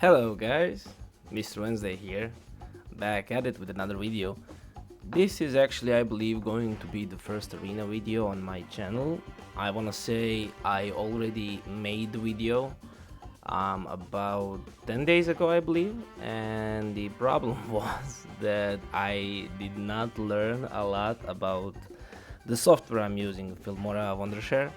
Hello guys, Mr. Wednesday here, back at it with another video. This is actually, I believe, going to be the first arena video on my channel. I wanna say I already made the video about 10 days ago, I believe, and the problem was that I did not learn a lot about the software I'm using, Filmora Wondershare.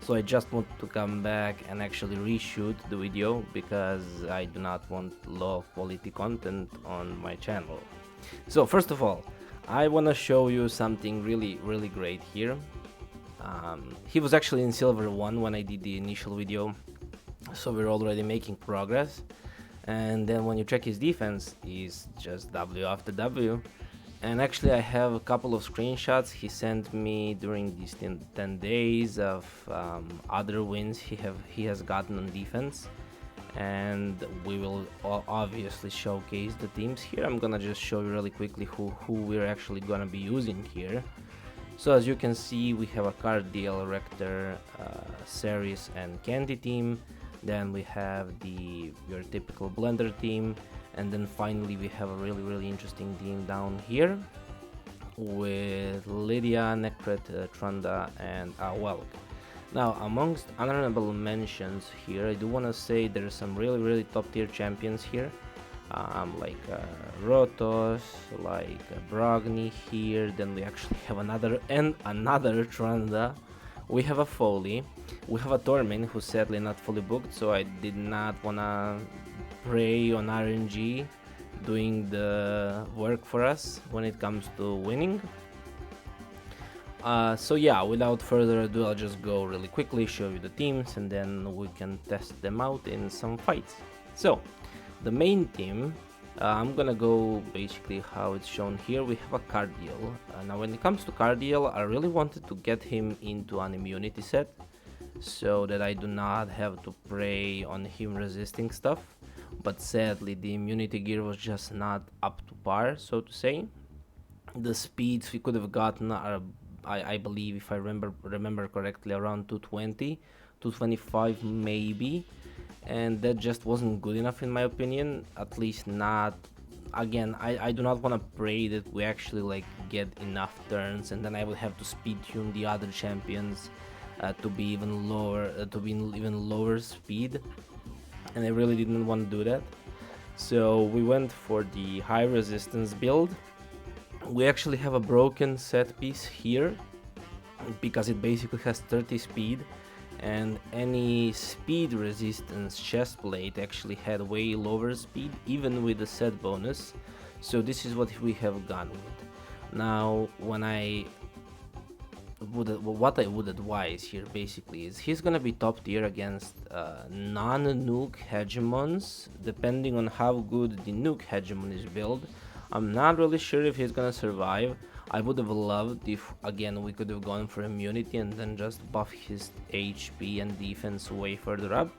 So I just want to come back and actually reshoot the video because I do not want low quality content on my channel. So first of all, I want to show you something really great here. He was actually in silver 1 when I did the initial video, so we're already making progress. And then when you check his defense, he's just W after W. And actually I have a couple of screenshots he sent me during these 10 days of other wins he has gotten on defense, and we will obviously showcase the teams here. I'm gonna just show you really quickly who we're actually gonna be using here. So as you can see, we have a Cardiel, Rector, Ceres and Candy team. Then we have your typical blender team, and then finally we have a really interesting team down here with Lydia, Necret, Trunda and Welk. Now, amongst honorable mentions here, I do want to say there's some really top tier champions here, like Rotos, like Brogni here. Then we actually have another Trunda. We have a Foley, we have a Tormin who's sadly not fully booked, so I did not wanna prey on RNG doing the work for us when it comes to winning. So yeah, without further ado, I'll just go really quickly, show you the teams, and then we can test them out in some fights. So, the main team, I'm gonna go basically how it's shown here. We have a Cardiel. Now when it comes to Cardiel, I really wanted to get him into an immunity set so that I do not have to prey on him resisting stuff, but sadly the immunity gear was just not up to par, so to say. The speeds we could have gotten are, I believe, if I remember correctly, around 220, 225 maybe, and that just wasn't good enough in my opinion. At least not, again, I do not want to pray that we actually like get enough turns and then I will have to speed tune the other champions to be even lower speed, and I really didn't want to do that. So we went for the high resistance build. We actually have a broken set piece here because it basically has 30 speed, and any speed resistance chest plate actually had way lower speed even with the set bonus. So this is what we have gone with. Now what I would advise here basically is he's gonna be top tier against non-nuke hegemons, depending on how good the nuke hegemon is built. I'm not really sure if he's gonna survive. I would have loved if, again, we could have gone for immunity and then just buff his HP and defense way further up.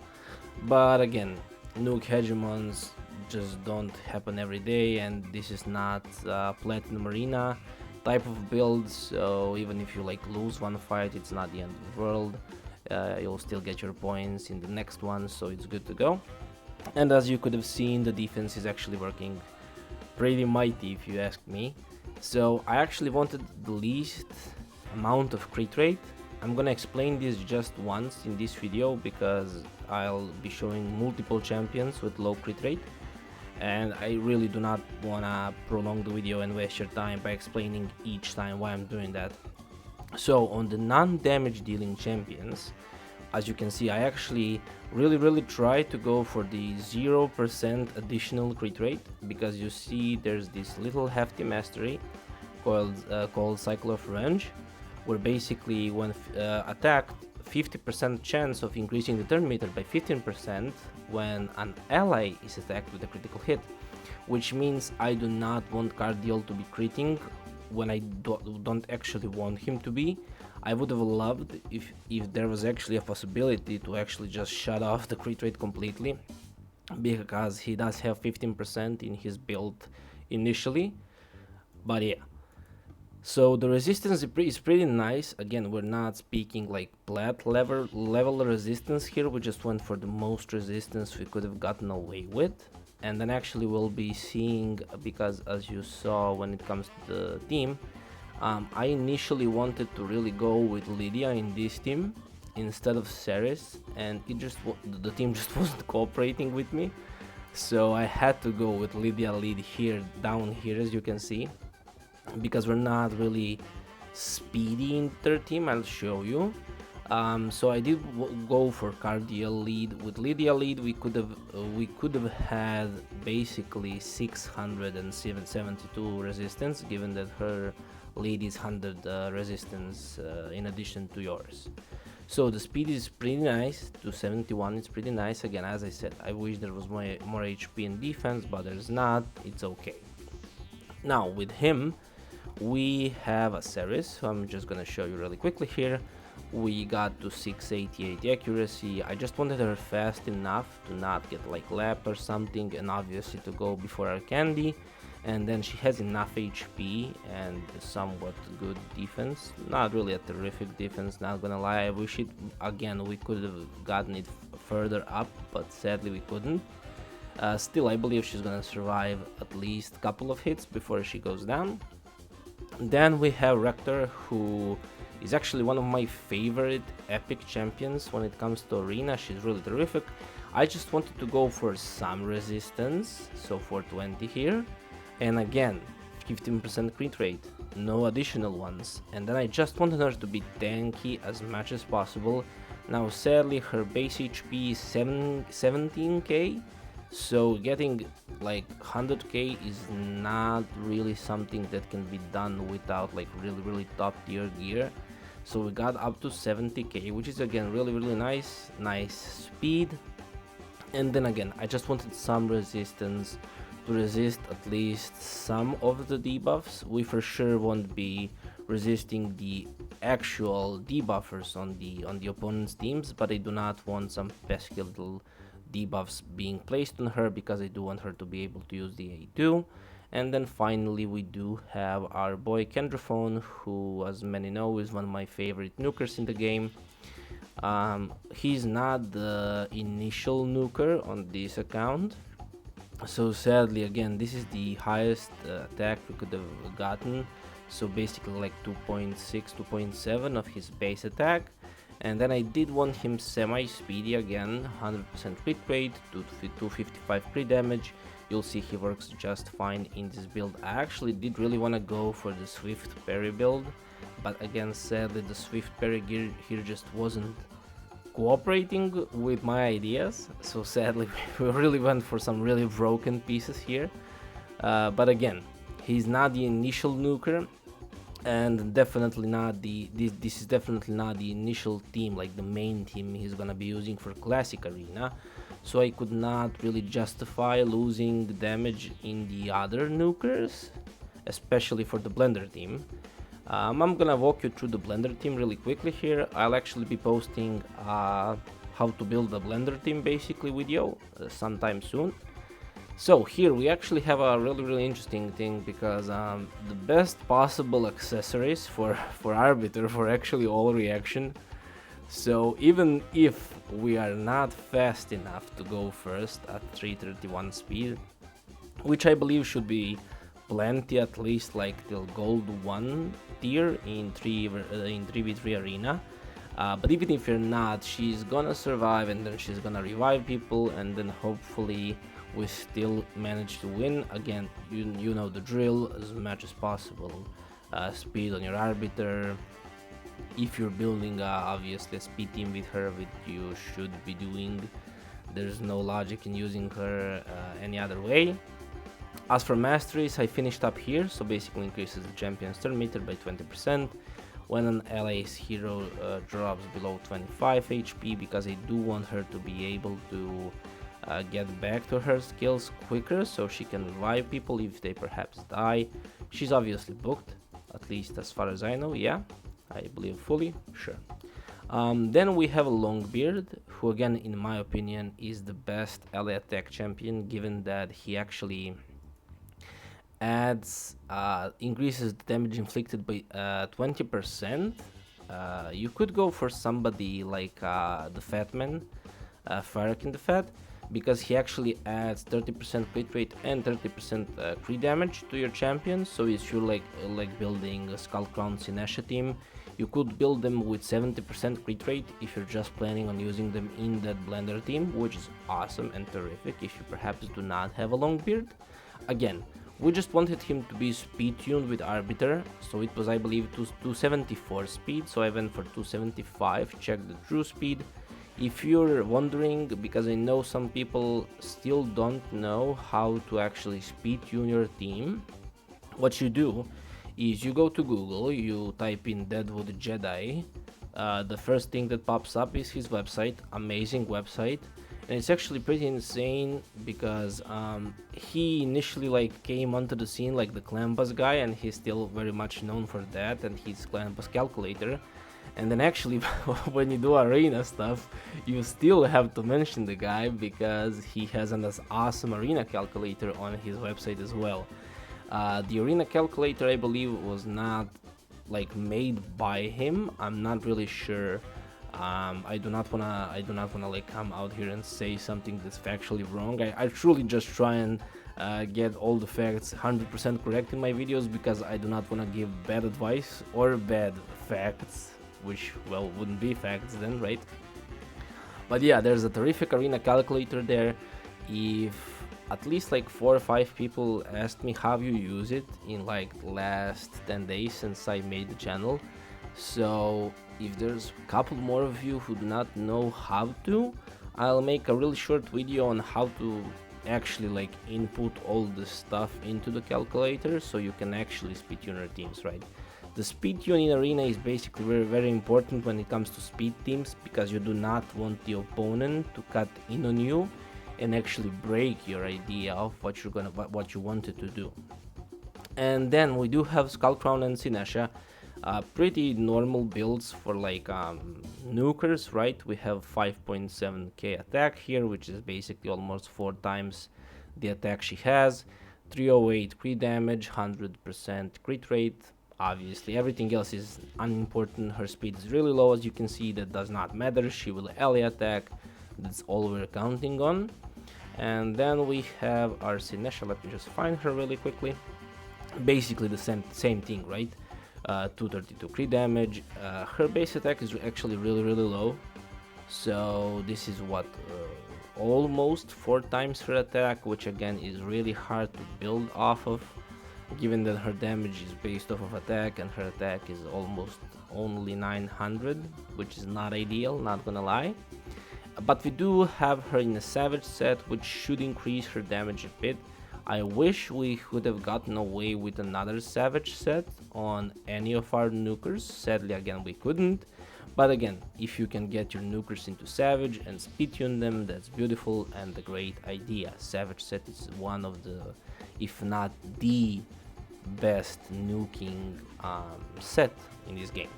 But again, nuke hegemons just don't happen every day, and this is not Platinum Arena type of build, so even if you like lose one fight, it's not the end of the world. You'll still get your points in the next one, so it's good to go. And as you could have seen, the defense is actually working pretty mighty if you ask me. So I actually wanted the least amount of crit rate. I'm gonna explain this just once in this video because I'll be showing multiple champions with low crit rate, and I really do not wanna prolong the video and waste your time by explaining each time why I'm doing that. So on the non-damage dealing champions, as you can see, I actually really try to go for the 0% additional crit rate, because you see there's this little hefty mastery called Cycle of Revenge, where basically when attacked, 50% chance of increasing the turn meter by 15% when an ally is attacked with a critical hit, which means I do not want Cardiel to be critting when I don't actually want him to be. I would have loved if there was actually a possibility to actually just shut off the crit rate completely, because he does have 15% in his build initially. But yeah, So the resistance is pretty nice. Again, we're not speaking like plat level resistance here. We just went for the most resistance we could have gotten away with. And then actually we'll be seeing, because as you saw when it comes to the team, I initially wanted to really go with Lydia in this team instead of Ceres, and the team just wasn't cooperating with me. So I had to go with Lydia lead here, down here, as you can see, because we're not really speedy in third team. I'll show you. So I did go for Cardiel lead. With Lydia lead, we could have had basically 672 resistance, given that her lead is 100 resistance in addition to yours. So the speed is pretty nice. 271, it's pretty nice. Again, as I said, I wish there was more HP in defense, but there's not. It's okay. Now with him, we have a Ceres, so I'm just gonna show you really quickly here. We got to 688 accuracy. I just wanted her fast enough to not get like lapped or something, and obviously to go before our Candy. And then she has enough HP and somewhat good defense. Not really a terrific defense, not gonna lie. I wish again we could have gotten it further up, but sadly we couldn't. Still, I believe she's gonna survive at least a couple of hits before she goes down. Then we have Rector, who is actually one of my favorite epic champions when it comes to arena. She's really terrific. I just wanted to go for some resistance, so 420 here, and again 15% crit rate, no additional ones. And then I just wanted her to be tanky as much as possible. Now sadly her base HP is 17k, so getting like 100k is not really something that can be done without like really top tier gear. So we got up to 70k, which is again really nice speed. And then again, I just wanted some resistance to resist at least some of the debuffs. We for sure won't be resisting the actual debuffers on the opponent's teams, but I do not want some pesky little debuffs being placed on her, because I do want her to be able to use the A2. And then finally we do have our boy Kendraphone, who, as many know, is one of my favorite nukers in the game. He's not the initial nuker on this account, so sadly again this is the highest attack we could have gotten, so basically like 2.6 2.7 of his base attack. And then I did want him semi-speedy again, 100% crit rate, 255 crit damage. You'll see he works just fine in this build. I actually did really want to go for the Swift Parry build, but again sadly the Swift Parry gear here just wasn't cooperating with my ideas, so sadly we really went for some really broken pieces here. But again, he's not the initial nuker, and definitely not this is definitely not the initial team, like the main team he's gonna be using for classic arena, so I could not really justify losing the damage in the other nukers, especially for the blender team. I'm gonna walk you through the blender team really quickly here. I'll actually be posting how to build a blender team basically video sometime soon. So here we actually have a really interesting thing, because the best possible accessories for Arbiter for actually all reaction. So even if we are not fast enough to go first at 331 speed, which I believe should be plenty, at least like till gold 1 tier in 3v3 arena. But even if you're not, she's gonna survive, and then she's gonna revive people, and then hopefully we still manage to win. Again, you know the drill, as much as possible speed on your Arbiter. If you're building obviously a speed team with her, which you should be doing, there's no logic in using her any other way. As for masteries, I finished up here, so basically increases the champion's turn meter by 20% when an ally's hero drops below 25 HP, because I do want her to be able to get back to her skills quicker, so she can revive people if they perhaps die. She's obviously booked, at least as far as I know. Yeah, I believe fully, sure. Then we have a Longbeard, who again, in my opinion, is the best ally attack champion, given that he actually adds increases the damage inflicted by 20%. You could go for somebody like the Fat Man, Farrakhan the Fat, because he actually adds 30% crit rate and 30% crit damage to your champion. So if you're like building a Skull Crown Sinesha team, you could build them with 70% crit rate if you're just planning on using them in that blender team, which is awesome and terrific if you perhaps do not have a long beard. Again, we just wanted him to be speed tuned with Arbiter, so it was, I believe, 274 speed, so I went for 275, check the true speed. If you're wondering, because I know some people still don't know how to actually speed tune your team, what you do is you go to Google, you type in Deadwood Jedi, the first thing that pops up is his website, amazing website, and it's actually pretty insane because he initially like came onto the scene like the clan boss guy, and he's still very much known for that, and he's clan boss calculator. And then actually when you do arena stuff, you still have to mention the guy because he has an awesome arena calculator on his website as well. The arena calculator, I believe, was not like made by him. I'm not really sure. I do not wanna like come out here and say something that's factually wrong. I truly just try and get all the facts 100% correct in my videos, because I do not want to give bad advice or bad facts, which, well, wouldn't be facts then, right? But yeah, there's a terrific arena calculator there. If at least like 4 or 5 people asked me how you use it in like the last 10 days since I made the channel, so if there's a couple more of you who do not know how to, I'll make a really short video on how to actually like input all the stuff into the calculator so you can actually speed tune your teams, right? The speed tune in arena is basically very, very important when it comes to speed teams, because you do not want the opponent to cut in on you and actually break your idea of what you wanted to do. And then we do have Skull Crown and Sinesha, pretty normal builds for like nukers, right? We have 5.7k attack here, which is basically almost 4 times the attack she has, 308 crit damage, 100% crit rate. Obviously everything else is unimportant. Her speed is really low, as you can see. That does not matter. She will ally attack. That's all we're counting on. And then we have our Sinesha. Let me just find her really quickly. Basically the same thing, right? 232 crit damage. Her base attack is actually really low, so this is what almost 4 times her attack, which again is really hard to build off of, given that her damage is based off of attack and her attack is almost only 900, which is not ideal, not gonna lie. But we do have her in a Savage set, which should increase her damage a bit. I wish we could have gotten away with another Savage set on any of our nukers. Sadly, again, we couldn't. But again, if you can get your nukers into Savage and speed tune them, that's beautiful and a great idea. Savage set is one of the, if not the best nuking set in this game.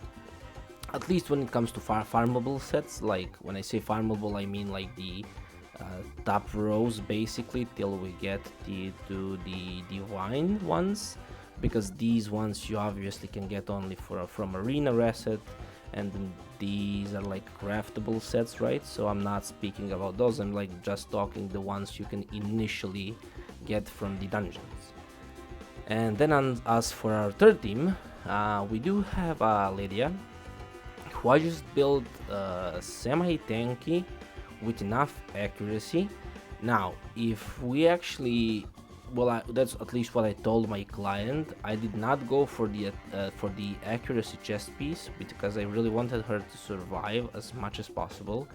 At least when it comes to farmable sets. Like when I say farmable, I mean like the top rows basically till we get to the divine ones, because these ones you obviously can get only from arena reset, and these are like craftable sets, right? So I'm not speaking about those. I'm like just talking the ones you can initially get from the dungeons. And then as for our third team, we do have Lydia, who I just built semi-tanky with enough accuracy. Now, if we actually, well, that's at least what I told my client. I did not go for the accuracy chest piece because I really wanted her to survive as much as possible.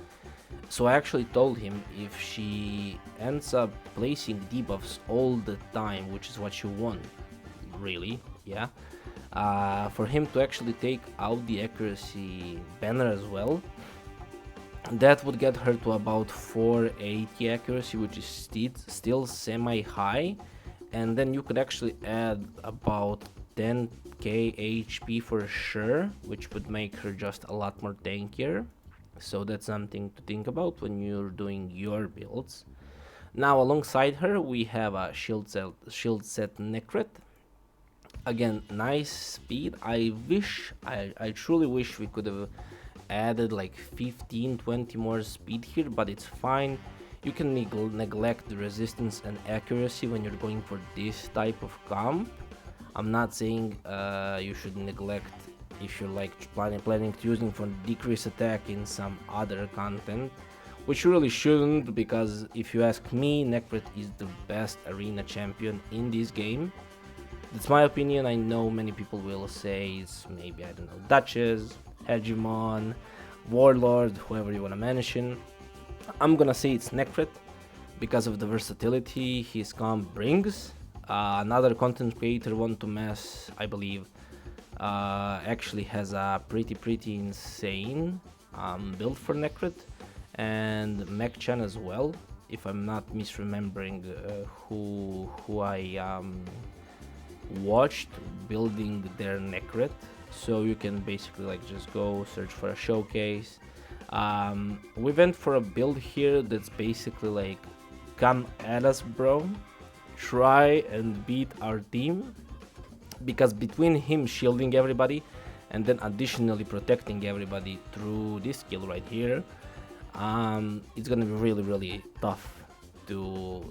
So I actually told him if she ends up placing debuffs all the time, which is what you want, really, yeah, for him to actually take out the accuracy banner as well. That would get her to about 480 accuracy, which is still semi-high, and then you could actually add about 10k HP for sure, which would make her just a lot more tankier. So that's something to think about when you're doing your builds. Now alongside her we have a shield set Necret. Again, nice speed. I truly wish we could have added like 15-20 more speed here, but it's fine. You can neglect the resistance and accuracy when you're going for this type of comp. I'm not saying you should neglect if you're like planning to using for decrease attack in some other content, which you really shouldn't, because if you ask me, Necret is the best arena champion in this game. That's my opinion. I know many people will say it's maybe, I don't know, Duchess, Hegemon, Warlord, whoever you want to mention. I'm gonna say it's Necret because of the versatility his comp brings. Another content creator, Want to Mess, I believe, actually has a pretty insane build for Necret, and Mech-chan as well, if I'm not misremembering who I watched building their Necret. So you can basically like just go search for a showcase. We went for a build here that's basically like, come at us bro, try and beat our team, because between him shielding everybody and then additionally protecting everybody through this skill right here, it's gonna be really tough to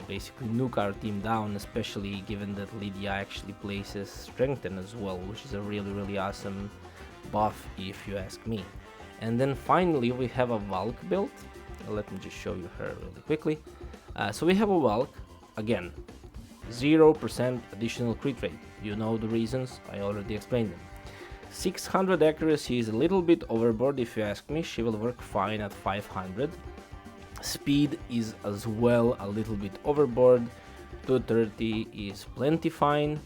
basically nuke our team down, especially given that Lydia actually places Strengthen as well, which is a really awesome buff if you ask me. And then finally we have a Valk build. Let me just show you her really quickly. So we have a Valk, again, 0% additional crit rate. You know the reasons, I already explained them. 600 accuracy is a little bit overboard if you ask me. She will work fine at 500. Speed is as well a little bit overboard. 230 is plenty fine.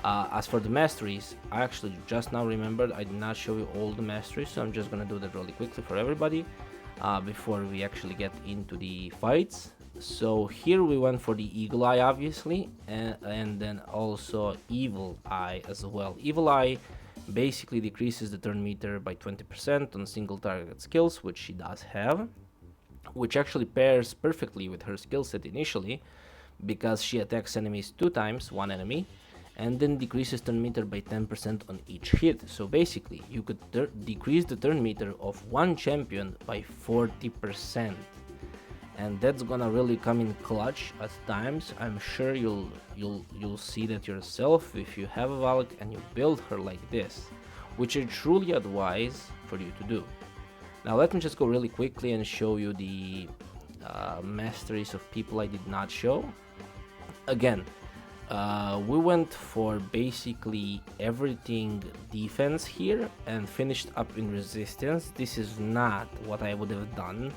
As for the masteries, I actually just now remembered I did not show you all the masteries, so I'm just gonna do that really quickly for everybody before we actually get into the fights. So here we went for the Eagle Eye, obviously, and then also Evil Eye as well. Evil Eye basically decreases the turn meter by 20% on single target skills, which she does have, which actually pairs perfectly with her skill set initially, because she attacks enemies 2 times, one enemy, and then decreases turn meter by 10% on each hit. So basically you could decrease the turn meter of one champion by 40%, and that's gonna really come in clutch at times. I'm sure you'll see that yourself if you have a Valk and you build her like this, which I truly advise for you to do. Now let me just go really quickly and show you the masteries of people I did not show. Again, we went for basically everything defense here and finished up in resistance. This is not what I would have done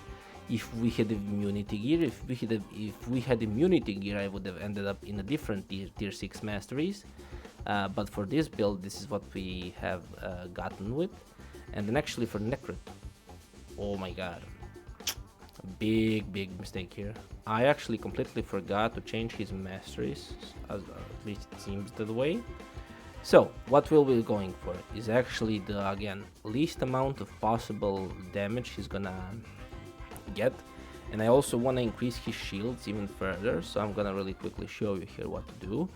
if we had immunity gear. If we had immunity gear, I would have ended up in a different tier 6 masteries. But for this build, this is what we have gotten with. And then actually for Necret, oh my god, big mistake here. I actually completely forgot to change his masteries, at least it seems that way. So what we'll be going for is actually the, again, least amount of possible damage he's gonna get, and I also want to increase his shields even further, so I'm gonna really quickly show you here what to do.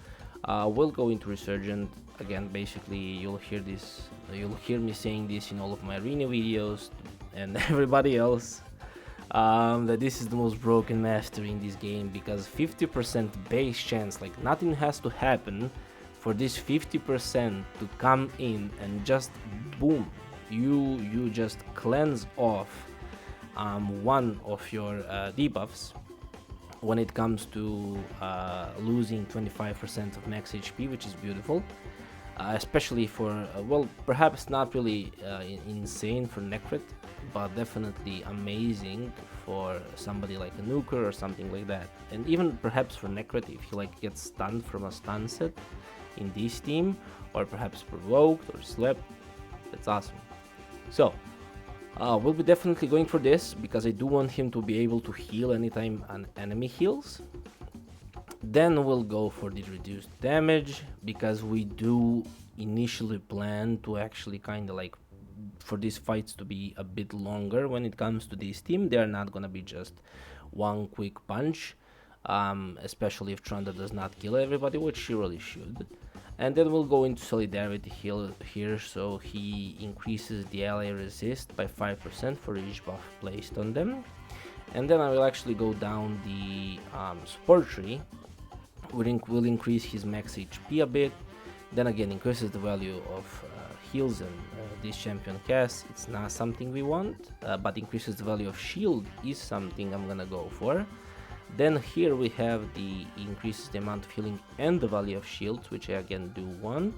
We'll go into Resurgent. Again, basically you'll hear me saying this in all of my arena videos and everybody else, that this is the most broken mastery in this game, because 50% base chance, like nothing has to happen for this 50% to come in and just boom, you just cleanse off one of your debuffs when it comes to losing 25% of max HP, which is beautiful, especially for well, perhaps not really insane for Necret, but definitely amazing for somebody like a Nuker or something like that. And even perhaps for Necret, if he like gets stunned from a stun set in this team, or perhaps provoked or slept, that's awesome. So we'll be definitely going for this, because I do want him to be able to heal anytime an enemy heals. Then we'll go for the reduced damage, because we do initially plan to actually kind of like for these fights to be a bit longer when it comes to this team. They are not gonna be just one quick punch, especially if Trunda does not kill everybody, which she really should. And then we'll go into solidarity heal here, so he increases the ally resist by 5% for each buff placed on them. And then I will actually go down the support tree, will increase his max HP a bit, then again increases the value of heals and this champion casts. It's not something we want, but increases the value of shield is something I'm gonna go for. Then here we have the increases the amount of healing and the value of shields, which I again do want.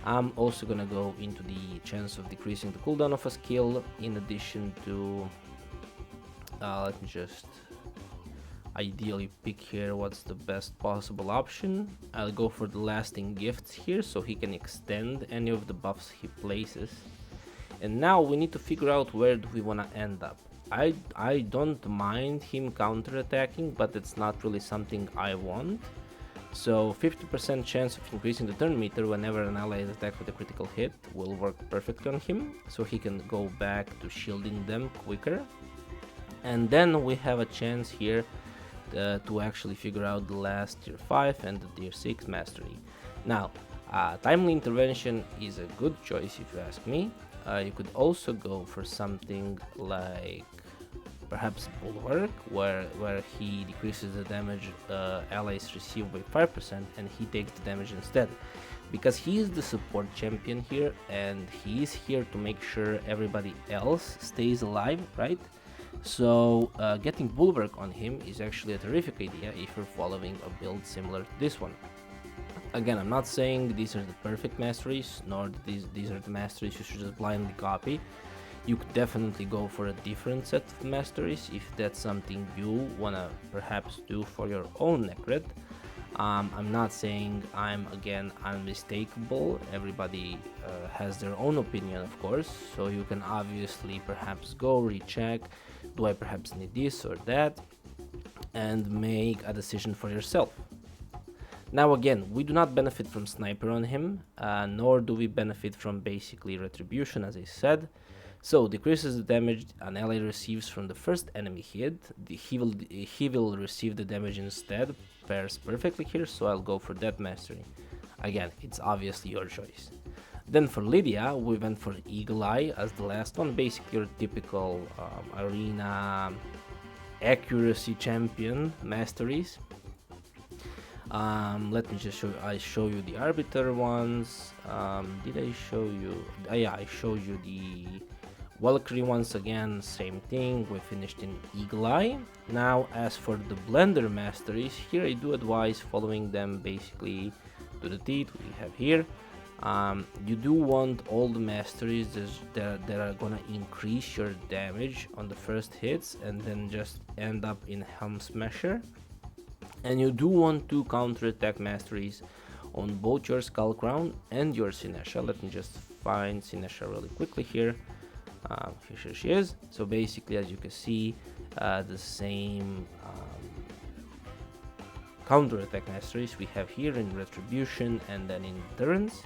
I'm also gonna go into the chance of decreasing the cooldown of a skill, in addition to let me just ideally pick here what's the best possible option. I'll go for the lasting gifts here, so he can extend any of the buffs he places. And now we need to figure out where do we want to end up. I don't mind him counter-attacking, but it's not really something I want. So 50% chance of increasing the turn meter whenever an ally is attacked with a critical hit will work perfectly on him, so he can go back to shielding them quicker. And then we have a chance here to actually figure out the last tier 5 and the tier 6 mastery. Now, timely intervention is a good choice if you ask me. You could also go for something like perhaps Bulwark, where he decreases the damage allies receive by 5% and he takes the damage instead. Because he is the support champion here, and he is here to make sure everybody else stays alive, right? So getting Bulwark on him is actually a terrific idea if you're following a build similar to this one. Again, I'm not saying these are the perfect masteries, nor these are the masteries you should just blindly copy. You could definitely go for a different set of masteries if that's something you wanna perhaps do for your own Necret. I'm not saying I'm again unmistakable. Everybody has their own opinion, of course, so you can obviously perhaps go recheck, do I perhaps need this or that, and make a decision for yourself. Now again, we do not benefit from sniper on him, nor do we benefit from basically retribution, as I said. So decreases the damage an ally receives from the first enemy hit. He will receive the damage instead. Pairs perfectly here, so I'll go for that mastery. Again, it's obviously your choice. Then for Lydia, we went for Eagle Eye as the last one, basically your typical arena accuracy champion masteries. Let me just show you the arbiter ones. Did I show you? Yeah, I showed you the Valkyrie once again, same thing, we finished in Eagle Eye. Now as for the blender masteries, here I do advise following them basically to the teeth we have here. You do want all the masteries that are gonna increase your damage on the first hits and then just end up in Helm Smasher. And you do want to counter attack masteries on both your Skull Crown and your Sinesha. Let me just find Sinesha really quickly here. Here she is. So basically, as you can see, the same counter attack masteries we have here in Retribution and then in Endurance.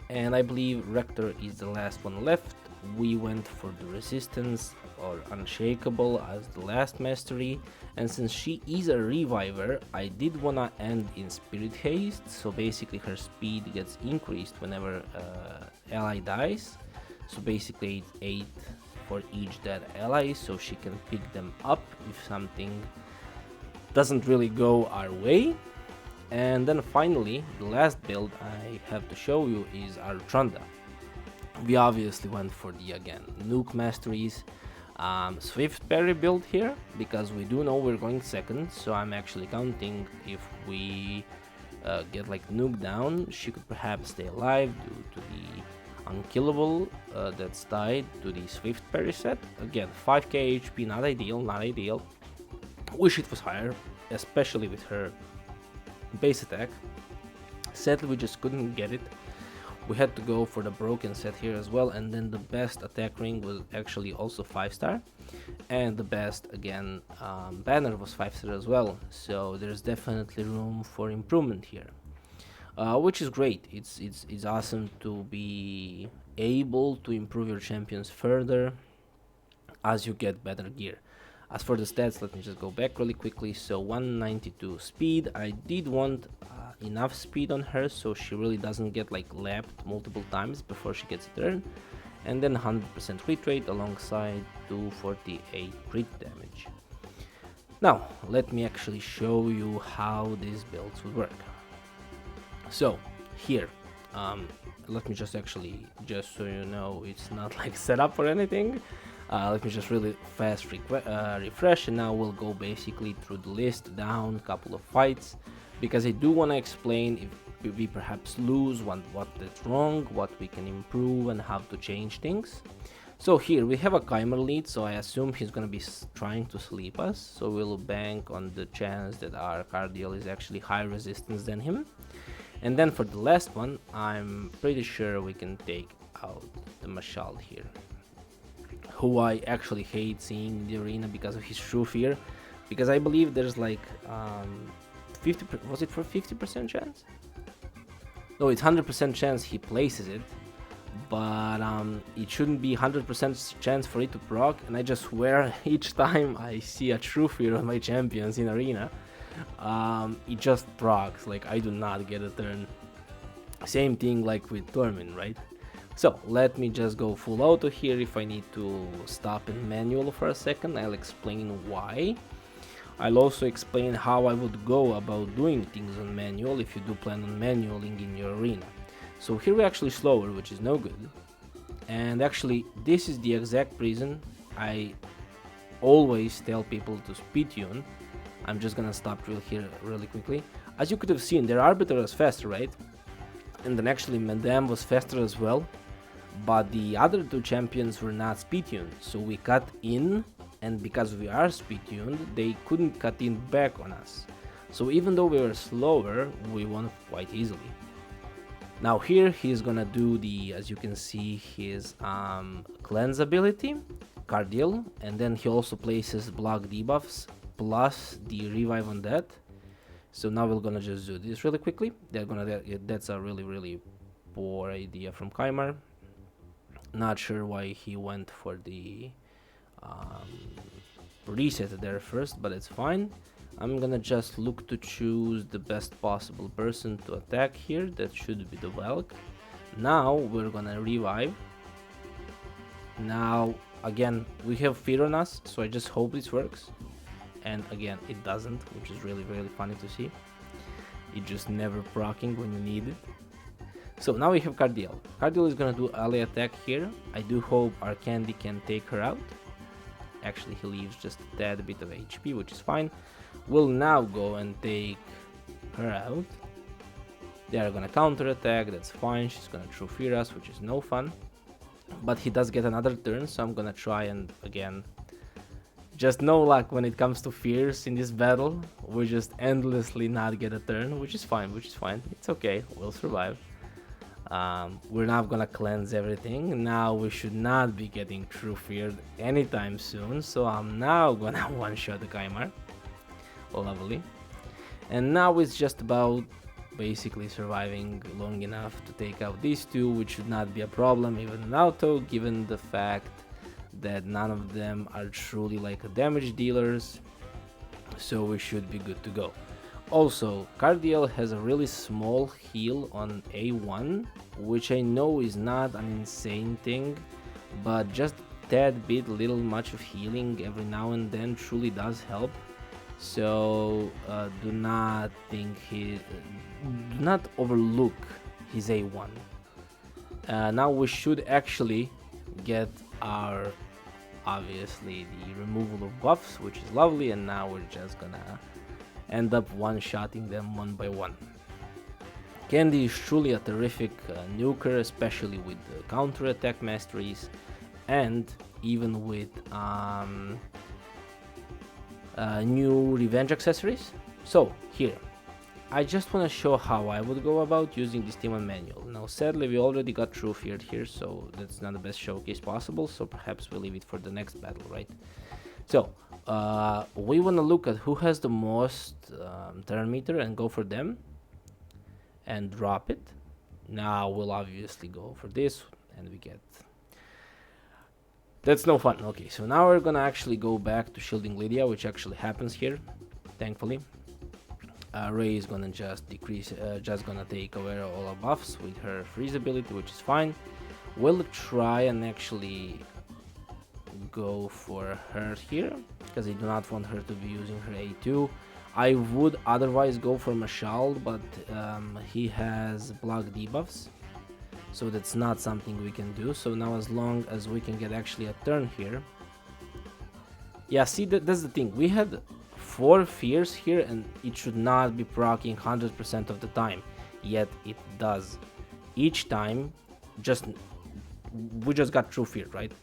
And I believe Rector is the last one left. We went for the Resistance or Unshakable as the last mastery, and since she is a reviver, I did wanna end in Spirit Haste, so basically her speed gets increased whenever ally dies. So basically it's 8 for each dead ally, so she can pick them up if something doesn't really go our way. And then finally, the last build I have to show you is our Trunda. We obviously went for the, again, nuke masteries, swift parry build here, because we do know we're going second, so I'm actually counting if we get like nuke down, she could perhaps stay alive due to the unkillable that's tied to the swift parry set. Again, 5k HP, not ideal, not ideal. Wish it was higher, especially with her base attack. Sadly, we just couldn't get it. We had to go for the broken set here as well, and then the best attack ring was actually also 5-star, and the best again banner was 5-star as well, so there's definitely room for improvement here, which is great. It's awesome to be able to improve your champions further as you get better gear. As for the stats, let me just go back really quickly. So 192 speed. I did want enough speed on her so she really doesn't get like lapped multiple times before she gets a turn. And then 100% crit rate alongside 248 crit damage. Now, let me actually show you how these builds would work. So, here, let me just so you know, it's not like set up or anything. Let me just really fast refresh, and now we'll go basically through the list down a couple of fights, because I do want to explain if we perhaps lose, that's wrong, what we can improve, and how to change things. So here we have a Chimer lead, so I assume he's gonna be trying to sleep us, so we'll bank on the chance that our Cardiel is actually high resistance than him. And then for the last one, I'm pretty sure we can take out the Mashal here, who I actually hate seeing in the arena because of his true fear, because I believe there's like 50% chance? No, it's 100% chance he places it, but it shouldn't be 100% chance for it to proc, and I just swear each time I see a true fear of my champions in arena, it just procs, like I do not get a turn. Same thing like with Tormin, right? So let me just go full auto here. If I need to stop in manual for a second, I'll explain why. I'll also explain how I would go about doing things on manual if you do plan on manualing in your arena. So here we're actually slower, which is no good. And actually, this is the exact reason I always tell people to speed tune. I'm just gonna stop here really quickly. As you could have seen, their Arbiter was faster, right? And then actually Madame was faster as well. But the other two champions were not speed tuned, so we cut in, and because we are speed tuned, they couldn't cut in back on us. So even though we were slower, we won quite easily. Now here he's gonna do the, as you can see, his cleanse ability, Cardiel, and then he also places block debuffs plus the revive on that. So now we're gonna just do this really quickly. That's a really poor idea from Chimer. Not sure why he went for the reset there first, but it's fine. I'm gonna just look to choose the best possible person to attack here. That should be the Valk. Now we're gonna revive. Now again, we have fear on us, so I just hope this works. And again, it doesn't, which is really funny to see. It just never proccing when you need it. So now we have Cardiel. Cardiel is gonna do ally attack here. I do hope our Candy can take her out. Actually, he leaves just a tad bit of HP, which is fine. We'll now go and take her out. They are gonna counter attack, that's fine. She's gonna true fear us, which is no fun. But he does get another turn, so I'm gonna try and again, just no luck when it comes to fears in this battle. We just endlessly not get a turn, which is fine. It's okay, we'll survive. We're not gonna cleanse everything. Now we should not be getting true feared anytime soon, so I'm now gonna one-shot the Chimer. Lovely. And now it's just about basically surviving long enough to take out these two, which should not be a problem even in auto, given the fact that none of them are truly like damage dealers, so we should be good to go. Also, Cardiel has a really small heal on A1, which I know is not an insane thing, but just tad bit little much of healing every now and then truly does help. So do not overlook his A1. Now we should actually get our, obviously, the removal of buffs, which is lovely, and now we're just gonna end up one-shotting them one by one. Candy is truly a terrific nuker, especially with the counter attack masteries, and even with new revenge accessories. So here, I just want to show how I would go about using this team on manual. Now sadly we already got true feared here, so that's not the best showcase possible, so perhaps we'll leave it for the next battle, right? So we want to look at who has the most turn meter and go for them and drop it. Now we'll obviously go for this, and we get That's no fun. Okay, so now we're gonna actually go back to shielding Lydia, which actually happens here, thankfully. Ray is gonna just decrease, just gonna take away all our buffs with her freeze ability, which is fine. We'll try and actually go for her here, because I do not want her to be using her A2. I would otherwise go for Mashal, but he has block debuffs, so that's not something we can do. So now as long as we can get actually a turn here. Yeah, see, that's the thing. We had 4 fears here, and it should not be proccing 100% of the time, yet it does. Each time, we just got true fear, right?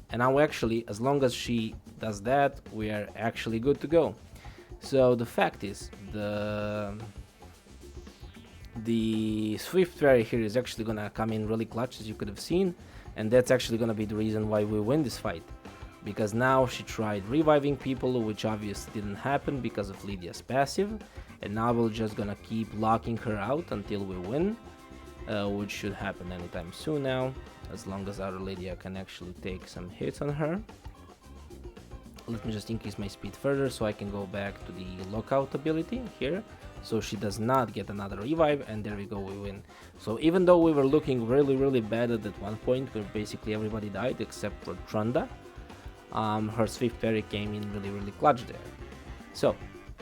And now actually, as long as she does that, we are actually good to go. So the fact is, the Swift Fairy here is actually gonna come in really clutch, as you could have seen, and that's actually gonna be the reason why we win this fight. Because now she tried reviving people, which obviously didn't happen because of Lydia's passive, and now we're just gonna keep locking her out until we win, which should happen anytime soon now, as long as our Lydia can actually take some hits on her. Let me just increase my speed further so I can go back to the lockout ability here, so she does not get another revive, and there we go, we win. So even though we were looking really bad at that one point where basically everybody died except for Trunda, her Swift Fairy came in really clutch there. So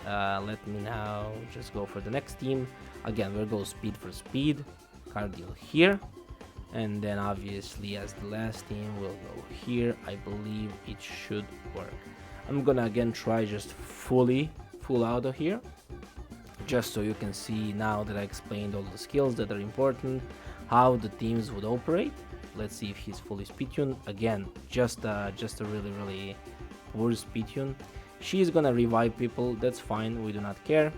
let me now just go for the next team. Again, we'll go speed for speed, Cardiel here, and then obviously as the last team we'll go here. I believe it should work. I'm gonna again try just full auto here, just so you can see now that I explained all the skills that are important, how the teams would operate. Let's see if he's fully speed tuned. Again, just a really poor speed tune. She's gonna revive people, that's fine, we do not care.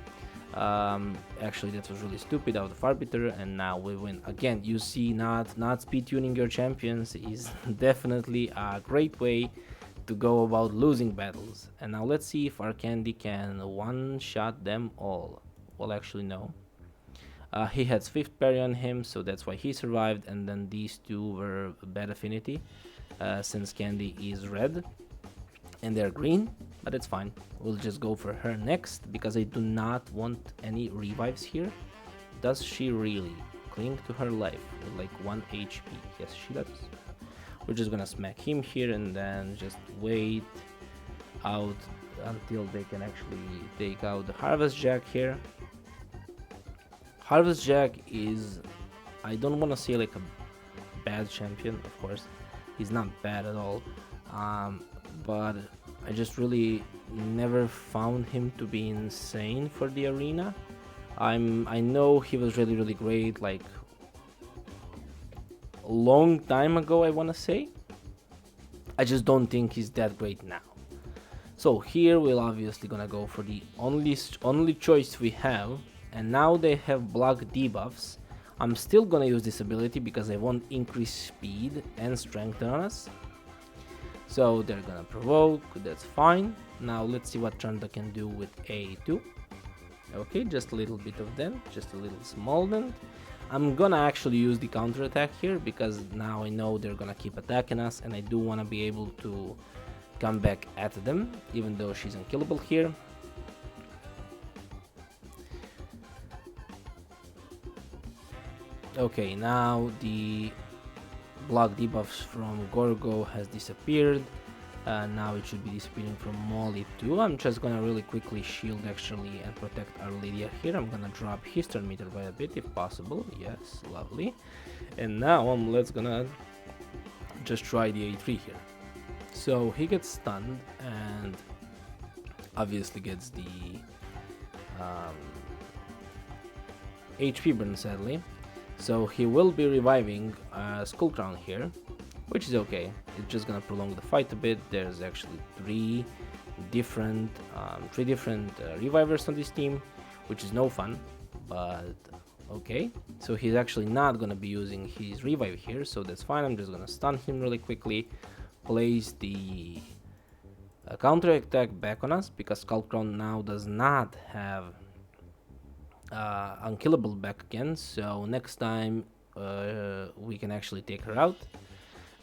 Actually that was really stupid out of Arbiter, and now we win. Again, you see, not speed tuning your champions is definitely a great way to go about losing battles. And now let's see if our Candy can one-shot them all. Well, actually no. He had Swift Parry on him, so that's why he survived, and then these two were bad affinity, since Candy is red and they're green, but it's fine. We'll just go for her next, because I do not want any revives here. Does she really cling to her life with like 1 HP? Yes, she does. We're just gonna smack him here and then just wait out until they can actually take out the Harvest Jack here. Harvest Jack is, I don't want to say like a bad champion, of course, he's not bad at all, but I just really never found him to be insane for the arena. I know he was really great like a long time ago, I want to say. I just don't think he's that great now. So here we're obviously gonna go for the only choice we have. And now they have block debuffs. I'm still gonna use this ability because I want increased speed and strength on us. So they're gonna provoke, that's fine. Now let's see what Trunda can do with A2. Okay, just a little bit of dent, just a little small dent. I'm gonna actually use the counter attack here because now I know they're gonna keep attacking us, and I do wanna be able to come back at them, even though she's unkillable here. Okay, now the block debuffs from Gorgo has disappeared. Now it should be disappearing from Molly too. I'm just gonna really quickly shield actually and protect our Lydia here. I'm gonna drop his turn meter by a bit if possible. Yes, lovely. And now let's gonna just try the A3 here. So he gets stunned and obviously gets the HP burn, sadly. So he will be reviving Skull Crown here, which is okay. It's just gonna prolong the fight a bit. There's actually three different revivers on this team, which is no fun, but okay. So he's actually not gonna be using his revive here, so that's fine. I'm just gonna stun him really quickly, place the counter attack back on us, because Skull Crown now does not have unkillable back again, so next time we can actually take her out.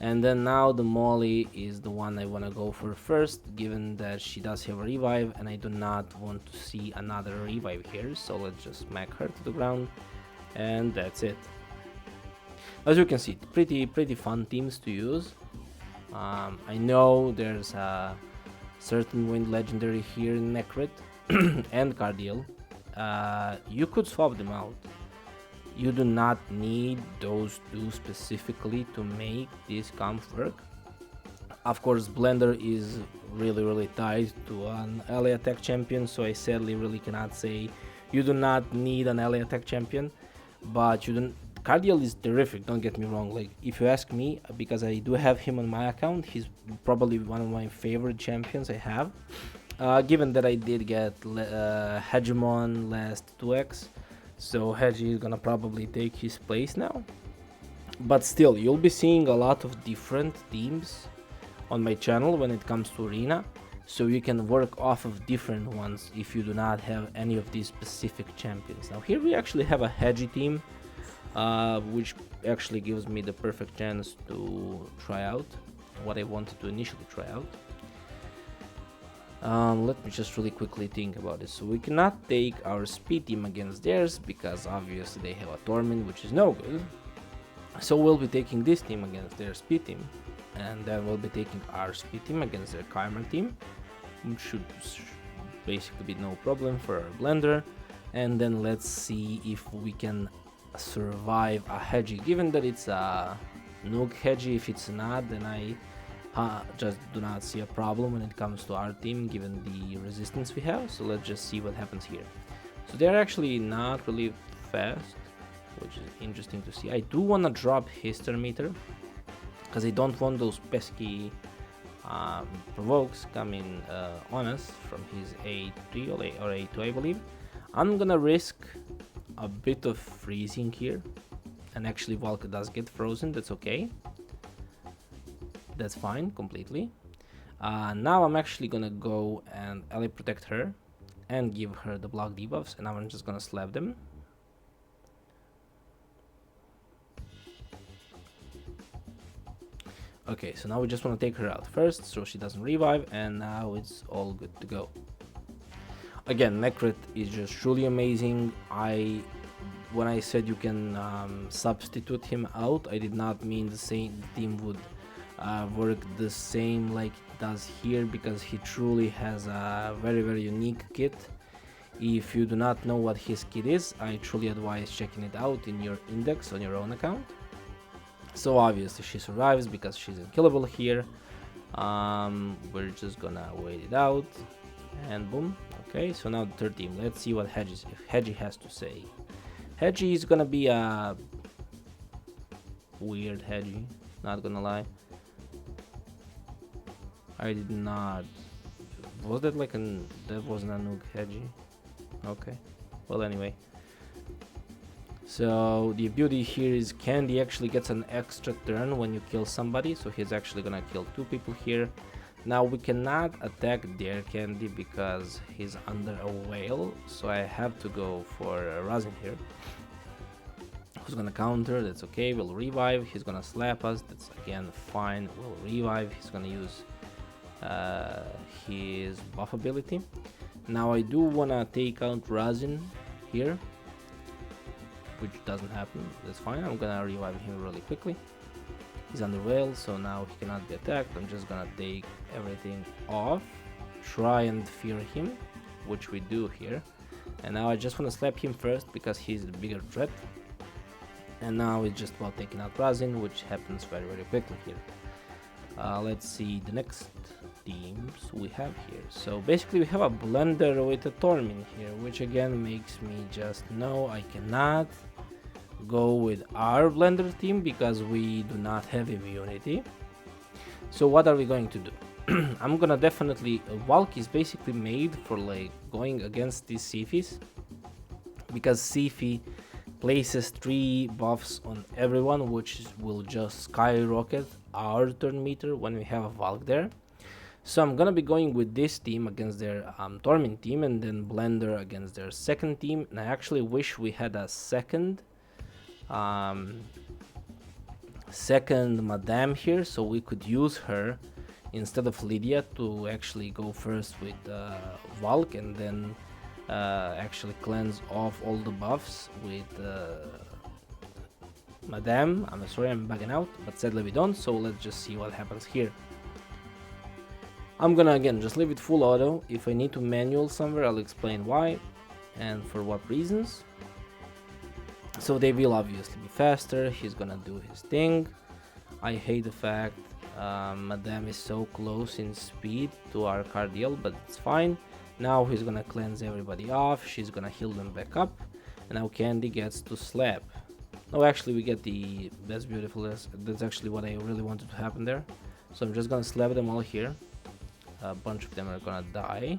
And then now the Molly is the one I want to go for first, given that she does have a revive and I do not want to see another revive here. So let's just smack her to the ground, and that's it. As you can see, pretty fun teams to use. I know there's a certain wind legendary here in Necrit and Cardiel. You could swap them out. You do not need those two specifically to make this comp work. Of course, Blender is really tied to an ally attack champion, so I sadly really cannot say you do not need an ally attack champion, but you don't. Cardiel is terrific, don't get me wrong. Like, if you ask me, because I do have him on my account, he's probably one of my favorite champions I have. Given that I did get Hegemon last 2x, so Hegi is gonna probably take his place now. But still, you'll be seeing a lot of different teams on my channel when it comes to Arena, so you can work off of different ones if you do not have any of these specific champions. Now here we actually have a Hegi team, which actually gives me the perfect chance to try out what I wanted to initially try out. Let me just really quickly think about it. So we cannot take our speed team against theirs because obviously they have a Torment, which is no good. So we'll be taking this team against their speed team, and then we'll be taking our speed team against their Chimer team, which should basically be no problem for our Blender. And then let's see if we can survive a Hegi, given that it's a Nuke Hegi. If it's not, then I just do not see a problem when it comes to our team, given the resistance we have. So let's just see what happens here. So they're actually not really fast, which is interesting to see. I do want to drop his turn meter because I don't want those pesky provokes coming on us from his A3 or A2, I believe. I'm gonna risk a bit of freezing here, and actually Valka does get frozen. That's okay. That's fine completely. Now I'm actually gonna go and ally protect her and give her the block debuffs, and I'm just gonna slap them. Okay, so now we just want to take her out first so she doesn't revive, and now it's all good to go. Again, Necrit is just truly amazing. When I said you can substitute him out, I did not mean the same team would work the same like it does here, because he truly has a very unique kit. If you do not know what his kit is, I truly advise checking it out in your index on your own account. So obviously she survives because she's unkillable here. We're just gonna wait it out, and boom. Okay, so now the third team. Let's see what Hegi has to say. Hegi is gonna be a weird Hegi, not gonna lie. I did not. Was that like that wasn't a Nuke Hegi? Okay. Well, anyway. So the beauty here is Candy actually gets an extra turn when you kill somebody, so he's actually gonna kill 2 people here. Now we cannot attack their Candy because he's under a whale, so I have to go for Razin here. Who's gonna counter? That's okay. We'll revive. He's gonna slap us. That's again fine. We'll revive. He's gonna use his buff ability. Now I do wanna take out Razin here, which doesn't happen. That's fine. I'm gonna revive him really quickly. He's under whale, so now he cannot be attacked. I'm just gonna take everything off, try and fear him, which we do here. And now I just want to slap him first because he's the bigger threat. And now it's just about taking out Razin, which happens very quickly here. Let's see the next teams we have here. So basically we have a Blender with a Torment here, which again makes me just know I cannot go with our Blender team because we do not have immunity. So what are we going to do? I'm gonna definitely Valk is basically made for like going against these Sifis, because Sifi places 3 buffs on everyone, which will just skyrocket our turn meter when we have a Valk there. So I'm gonna be going with this team against their Torment team, and then Blender against their second team. And I actually wish we had a second second Madame here, so we could use her instead of Lydia to actually go first with Valk and then actually cleanse off all the buffs with Madame. I'm sorry, I'm bugging out, but sadly we don't, so let's just see what happens here. I'm gonna again just leave it full auto. If I need to manual somewhere, I'll explain why and for what reasons. So they will obviously be faster, he's gonna do his thing. I hate the fact Madame is so close in speed to our Cardiel, but it's fine. Now he's gonna cleanse everybody off, she's gonna heal them back up, and now Candy gets to slap. No, actually we get the... that's beautiful, that's actually what I really wanted to happen there. So I'm just gonna slap them all here. A bunch of them are gonna die.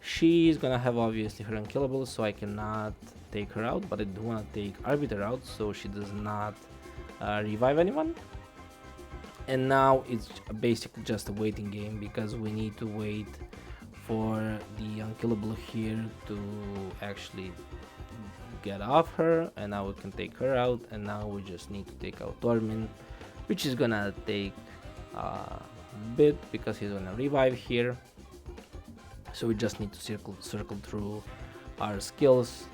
She's gonna have obviously her unkillable, so I cannot take her out, but I do wanna take Arbiter out so she does not revive anyone. And now it's basically just a waiting game because we need to wait for the unkillable here to actually get off her, and now we can take her out, and now we just need to take out Tormin, which is gonna take a bit because he's gonna revive here. So we just need to circle through our skills.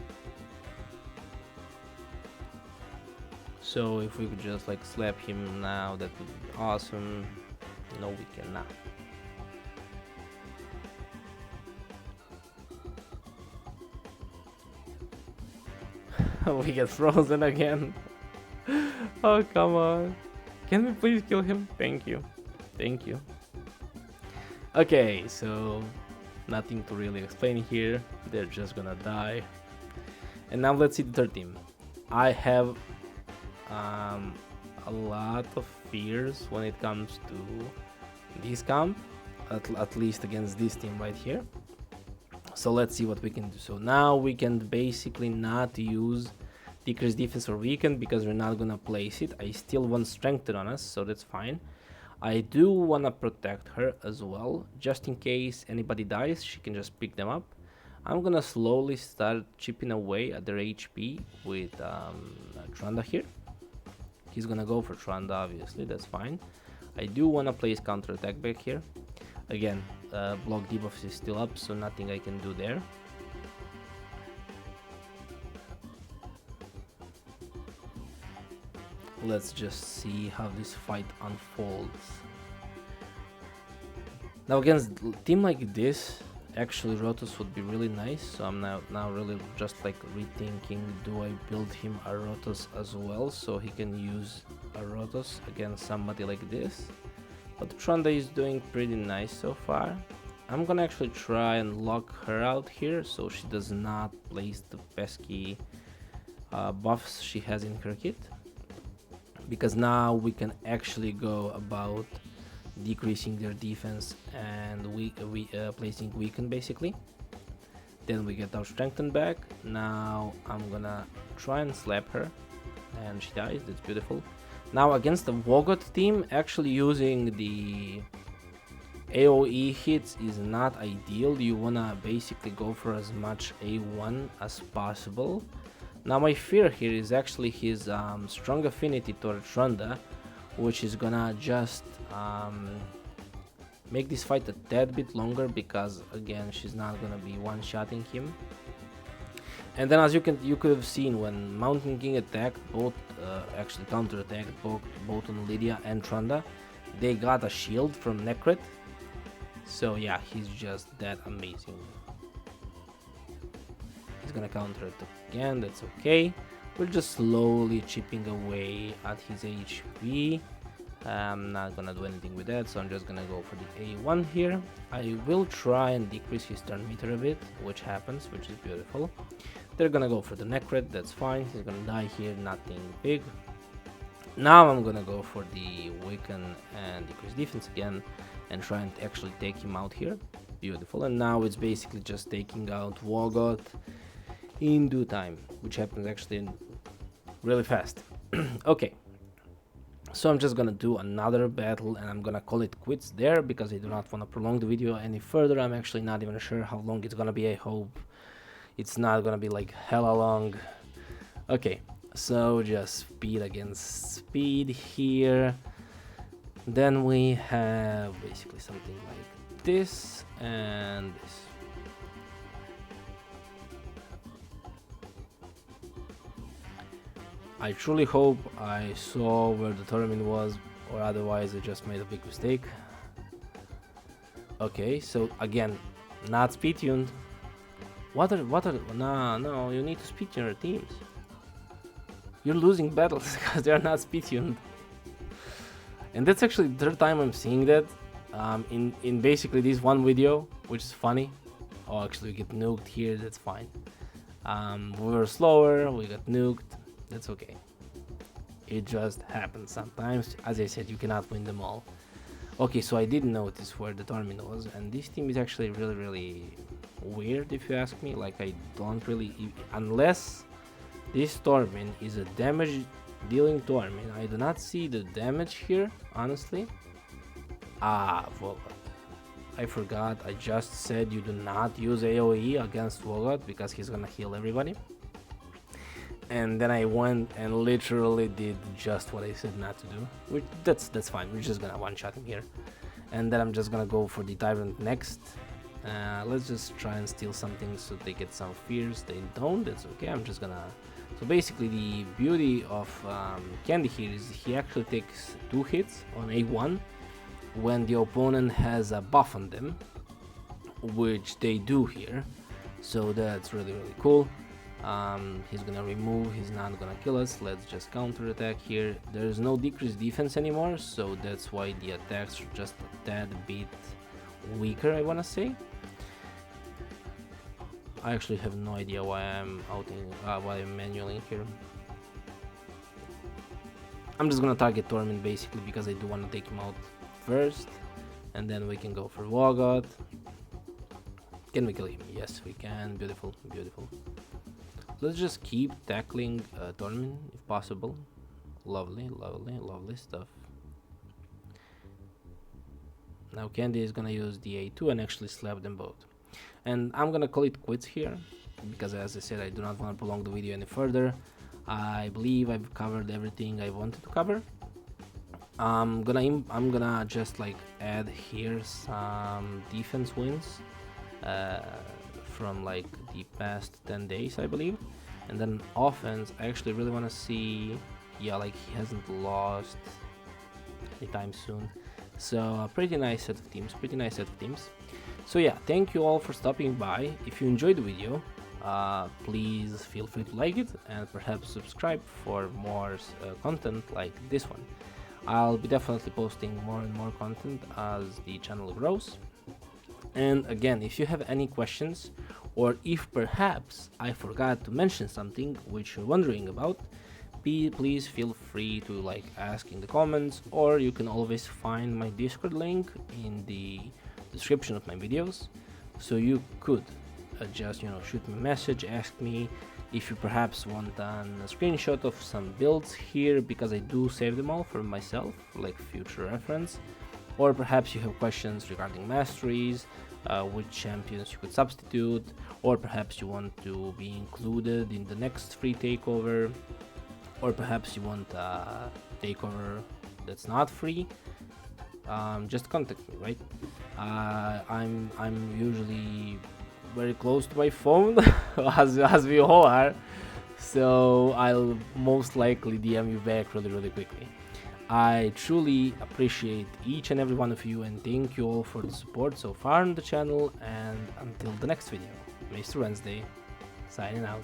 So if we could just like slap him now, that would be awesome. No, we cannot. We get frozen again. Oh, come on. Can we please kill him? Thank you. Thank you. Okay, so nothing to really explain here. They're just gonna die. And now let's see the third team. I have a lot of fears when it comes to this camp, at least against this team right here. So let's see what we can do. So now we can basically not use decrease defense or weaken because we're not gonna place it. I still want strengthen on us, so that's fine. I do wanna protect her as well, just in case anybody dies, she can just pick them up. I'm gonna slowly start chipping away at their HP with Tranda here. He's gonna go for Tranda, obviously, that's fine. I do wanna place counter attack back here. Again, block debuff is still up, so nothing I can do there. Let's just see how this fight unfolds. Now against a team like this, actually Rotos would be really nice, so I'm now really just like rethinking, do I build him a Rotos as well so he can use a Rotos against somebody like this. But Tranda is doing pretty nice so far. I'm gonna actually try and lock her out here so she does not place the pesky buffs she has in her kit, because now we can actually go about decreasing their defense and placing weaken basically. Then we get our strengthen back. Now I'm gonna try and slap her and she dies. That's beautiful. Now against the Vogot team, actually using the AoE hits is not ideal. You wanna basically go for as much A1 as possible. Now my fear here is actually his strong affinity toward Tranda, which is gonna just make this fight a tad bit longer because again she's not gonna be one-shotting him. And then as you could have seen when Mountain King attacked, both actually counter-attacked both on Lydia and Tranda, they got a shield from Necret. So yeah, he's just that amazing. He's gonna counter it again, that's okay. We're just slowly chipping away at his HP. I'm not gonna do anything with that, so I'm just gonna go for the A1 here. I will try and decrease his turn meter a bit, which happens, which is beautiful. They're gonna go for the Necret, that's fine. He's gonna die here, nothing big. Now I'm gonna go for the weaken and decrease defense again and try and actually take him out here. Beautiful. And now it's basically just taking out Wogot in due time, which happens actually really fast. Okay, so I'm just gonna do another battle and I'm gonna call it quits there because I do not want to prolong the video any further. I'm actually not even sure how long it's gonna be. I hope it's not gonna be like hella long. Okay, So just speed against speed here. Then we have basically something like this and this. I truly hope I saw where the tournament was, or otherwise I just made a big mistake. Okay, so again, not speed tuned. What are, no, you need to speed tune your teams. You're losing battles because they are not speed tuned. And that's actually the third time I'm seeing that in basically this one video, which is funny. Oh, actually we get nuked here, that's fine. We were slower, we got nuked, that's okay. It just happens sometimes. As I said, you cannot win them all. Okay, so I did notice where the tournament was, and this team is actually really weird if you ask me. Like, I don't really, unless this tournament is a damage dealing tournament, I do not see the damage here, honestly. Vogot. I forgot, I just said you do not use AoE against Vogot because he's gonna heal everybody. And then I went and literally did just what I said not to do. Which that's fine, we're just gonna one-shot him here. And then I'm just gonna go for the Tyrant next. Let's just try and steal something so they get some fears. They don't, that's okay, I'm just gonna... So basically the beauty of Candy here is he actually takes 2 hits on A1 when the opponent has a buff on them, which they do here. So that's really cool. He's gonna remove, he's not gonna kill us. Let's just counter attack here. There's no decreased defense anymore, so that's why the attacks are just a tad bit weaker, I wanna say. I actually have no idea why I'm why I'm manualing here. I'm just gonna target Torment basically because I do want to take him out first, and then we can go for Vogot. Can we kill him? Yes, we can. Beautiful. Let's just keep tackling Torment if possible. Lovely stuff. Now Candy is gonna use the A2 and actually slap them both. And I'm gonna call it quits here because, as I said, I do not want to prolong the video any further. I believe I've covered everything I wanted to cover. I'm gonna just like add here some defense wins from like the past 10 days, I believe. And then offense, I actually really want to see, yeah, like he hasn't lost anytime soon. So a pretty nice set of teams. So yeah, thank you all for stopping by. If you enjoyed the video, please feel free to like it and perhaps subscribe for more content like this one. I'll be definitely posting more and more content as the channel grows. And again, if you have any questions, or if perhaps I forgot to mention something which you're wondering about, please feel free to like ask in the comments, or you can always find my Discord link in the description of my videos, so you could just shoot me a message, ask me if you perhaps want a screenshot of some builds here, because I do save them all for myself for like future reference, or perhaps you have questions regarding masteries, which champions you could substitute, or perhaps you want to be included in the next free takeover, or perhaps you want a takeover that's not free. Just contact me, right? I'm usually very close to my phone as we all are, so I'll most likely DM you back really quickly. I truly appreciate each and every one of you, and thank you all for the support so far on the channel, and until the next video, Mr. Wednesday signing out.